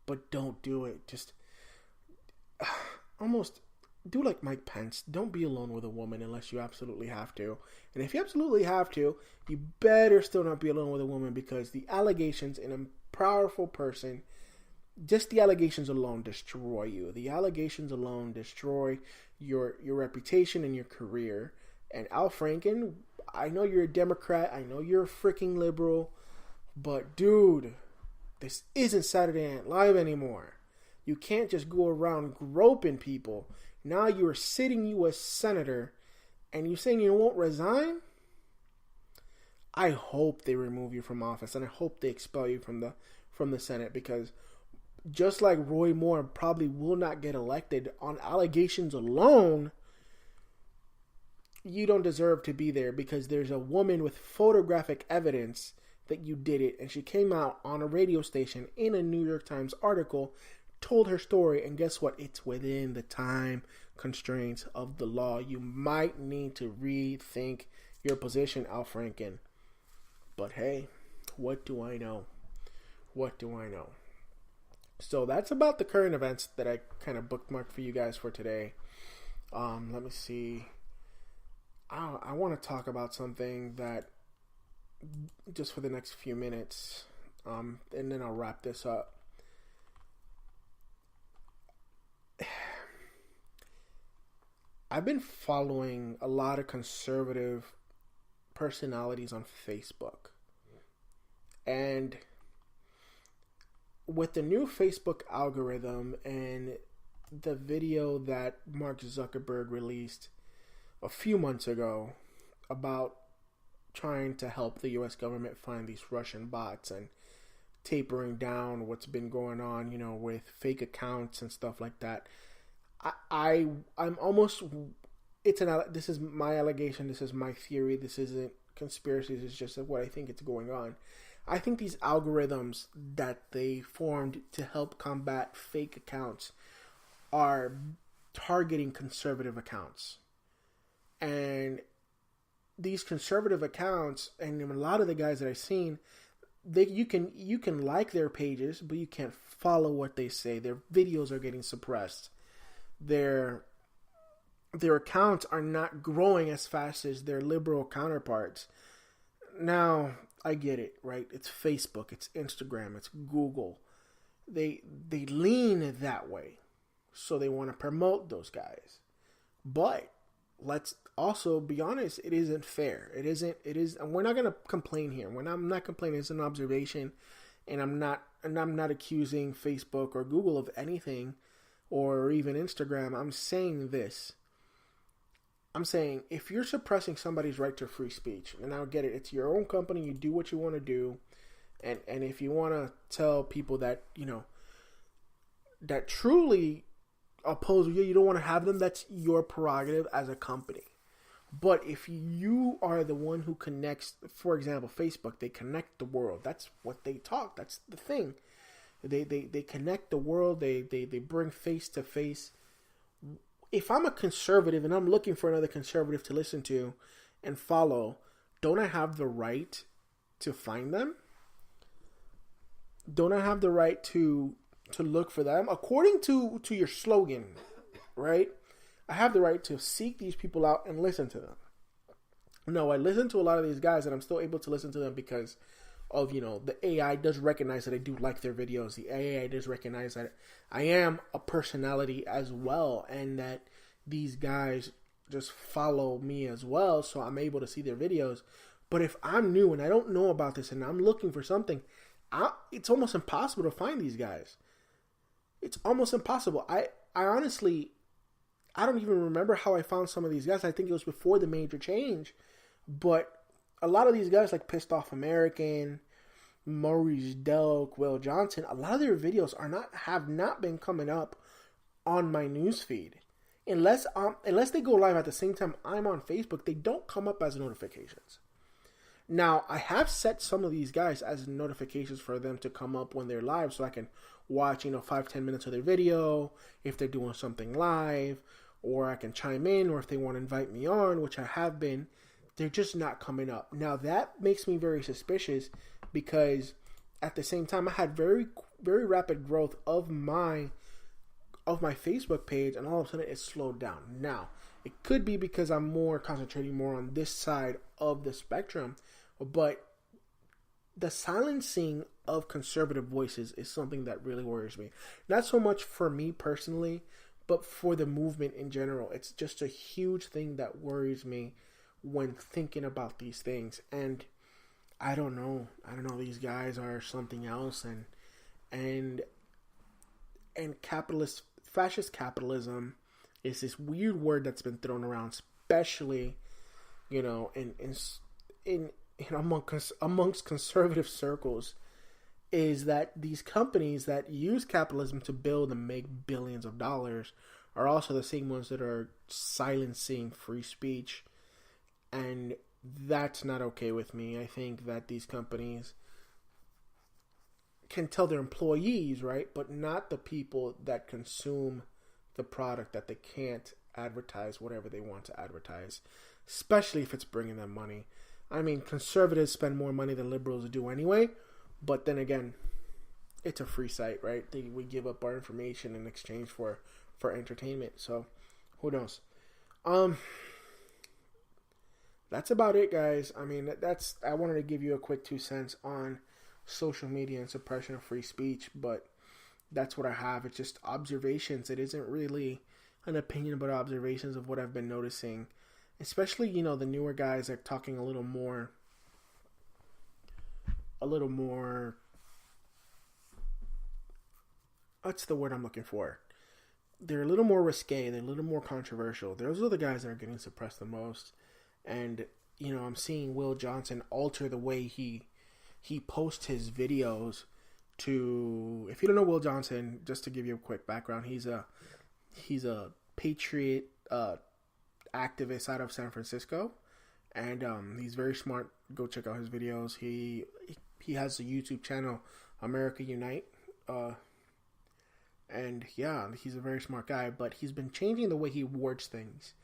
but don't do it. Just almost do like Mike Pence. Don't be alone with a woman unless you absolutely have to. And if you absolutely have to, you better still not be alone with a woman, because the allegations in a powerful person, just the allegations alone destroy you. The allegations alone destroy your reputation and your career. And Al Franken, I know you're a Democrat. I know you're a freaking liberal. But dude, this isn't Saturday Night Live anymore. You can't just go around groping people. Now you're a sitting U.S. Senator and you're saying you won't resign? I hope they remove you from office, and I hope they expel you from the Senate, because just like Roy Moore probably will not get elected on allegations alone, you don't deserve to be there, because there's a woman with photographic evidence that you did it, and she came out on a radio station in a New York Times article, told her story, and guess what? It's within the time constraints of the law. You might need to rethink your position, Al Franken. But hey, what do I know? What do I know? So that's about the current events that I kind of bookmarked for you guys for today. Let me see. I want to talk about something that just for the next few minutes, and then I'll wrap this up. I've been following a lot of conservative personalities on Facebook. And with the new Facebook algorithm and the video that Mark Zuckerberg released a few months ago about trying to help the U.S. government find these Russian bots and tapering down what's been going on, with fake accounts and stuff like that. I'm almost, this is my allegation, this is my theory, this isn't conspiracies, it's just what I think it's going on. I think these algorithms that they formed to help combat fake accounts are targeting conservative accounts. And these conservative accounts, and a lot of the guys that I've seen, you can like their pages, but you can't follow what they say. Their videos are getting suppressed. Their accounts are not growing as fast as their liberal counterparts. Now, I get it, right? It's Facebook, it's Instagram, it's Google. They lean that way, so they want to promote those guys. But let's also be honest, it isn't fair. It is, and we're not going to complain here. I'm not complaining, it's an observation, and I'm not accusing Facebook or Google of anything, or even Instagram. I'm saying this. I'm saying if you're suppressing somebody's right to free speech, and I get it, it's your own company, you do what you want to do, and if you want to tell people that, that truly oppose you don't want to have them, that's your prerogative as a company. But if you are the one who connects, for example, Facebook, they connect the world. That's what they talk. That's the thing. They connect the world. They bring face to face. If I'm a conservative and I'm looking for another conservative to listen to and follow, don't I have the right to find them? Don't I have the right to look for them? According to your slogan, right? I have the right to seek these people out and listen to them. No, I listen to a lot of these guys and I'm still able to listen to them because of, the AI does recognize that I do like their videos. The AI does recognize that I am a personality as well, and that these guys just follow me as well, so I'm able to see their videos. But if I'm new and I don't know about this and I'm looking for something, it's almost impossible to find these guys. It's almost impossible. I honestly, I don't even remember how I found some of these guys. I think it was before the major change, but a lot of these guys like Pissed Off American, Maurice Delk, Will Johnson, a lot of their videos have not been coming up on my newsfeed. Unless they go live at the same time I'm on Facebook, they don't come up as notifications. Now, I have set some of these guys as notifications for them to come up when they're live, so I can watch, 5-10 minutes of their video if they're doing something live, or I can chime in, or if they want to invite me on, which I have been. They're just not coming up. Now, that makes me very suspicious because at the same time, I had very very rapid growth of my Facebook page, and all of a sudden it slowed down. Now, it could be because I'm concentrating more on this side of the spectrum, but the silencing of conservative voices is something that really worries me. Not so much for me personally, but for the movement in general. It's just a huge thing that worries me when thinking about these things. And I don't know. These guys are something else, and fascist capitalism is this weird word that's been thrown around, especially, amongst conservative circles, is that these companies that use capitalism to build and make billions of dollars are also the same ones that are silencing free speech, and that's not okay with me. I think that these companies can tell their employees, right, but not the people that consume the product, that they can't advertise whatever they want to advertise, especially if it's bringing them money. I mean, conservatives spend more money than liberals do anyway, but then again, it's a free site, right? We give up our information in exchange for entertainment, so who knows? That's about it, guys. I mean, I wanted to give you a quick 2 cents on social media and suppression of free speech, but that's what I have. It's just observations. It isn't really an opinion, but observations of what I've been noticing. Especially, the newer guys are talking a little more, what's the word I'm looking for? They're a little more risque. They're a little more controversial. Those are the guys that are getting suppressed the most. And, I'm seeing Will Johnson alter the way he posts his videos to, if you don't know Will Johnson, just to give you a quick background, he's a patriot activist out of San Francisco, and he's very smart. Go check out his videos. He has a YouTube channel, America Unite, and yeah, he's a very smart guy, but he's been changing the way he words things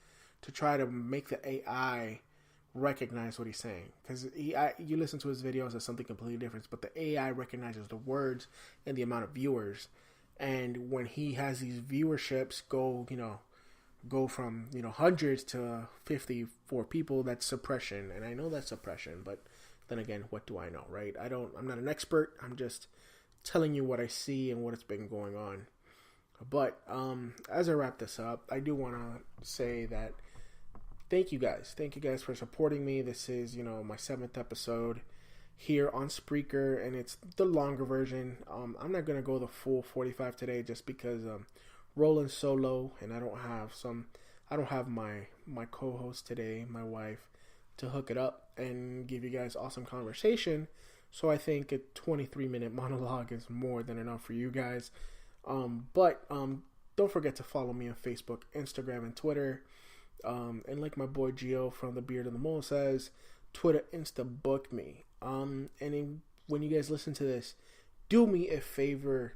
to try to make the AI recognize what he's saying, because you listen to his videos as something completely different, but the AI recognizes the words and the amount of viewers, and when he has these viewerships go from hundreds to 54 people, that's suppression. And I know that's suppression, but then again, what do I know, right? I'm not an expert. I'm just telling you what I see and what has been going on. But as I wrap this up, I do want to say that thank you guys for supporting me. This is my 7th episode here on Spreaker, and it's the longer version. I'm not gonna go the full 45 today, just because rolling solo, and I don't have my co-host today, my wife, to hook it up and give you guys awesome conversation. So I think a 23-minute monologue is more than enough for you guys. But don't forget to follow me on Facebook, Instagram, and Twitter. And like my boy Gio from The Beard and the Mole says, Twitter Insta book me. When you guys listen to this, do me a favor,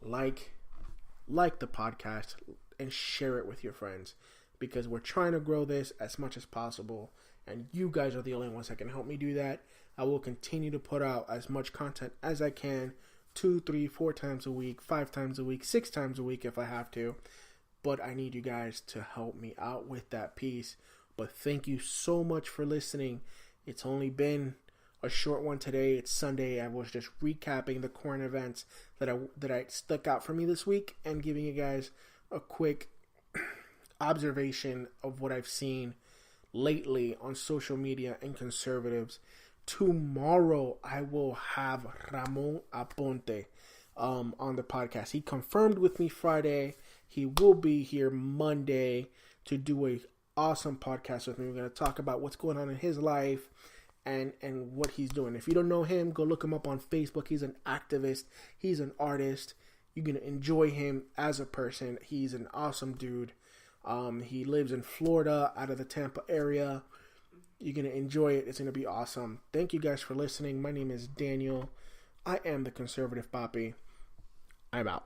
like the podcast and share it with your friends, because we're trying to grow this as much as possible, and you guys are the only ones that can help me do that. I will continue to put out as much content as I can, 2, 3, 4 times a week, 5 times a week, 6 times a week if I have to, but I need you guys to help me out with that piece. But thank you so much for listening. It's only been a short one today. It's Sunday. I was just recapping the current events that I stuck out for me this week, and giving you guys a quick observation of what I've seen lately on social media and conservatives. Tomorrow I will have Ramon Aponte on the podcast. He confirmed with me Friday. He will be here Monday to do a awesome podcast with me. We're going to talk about what's going on in his life and what he's doing. If you don't know him, go look him up on Facebook. He's an activist. He's an artist. You're going to enjoy him as a person. He's an awesome dude. He lives in Florida, out of the Tampa area. You're going to enjoy it. It's going to be awesome. Thank you guys for listening. My name is Daniel. I am the Conservative Papi. I'm out.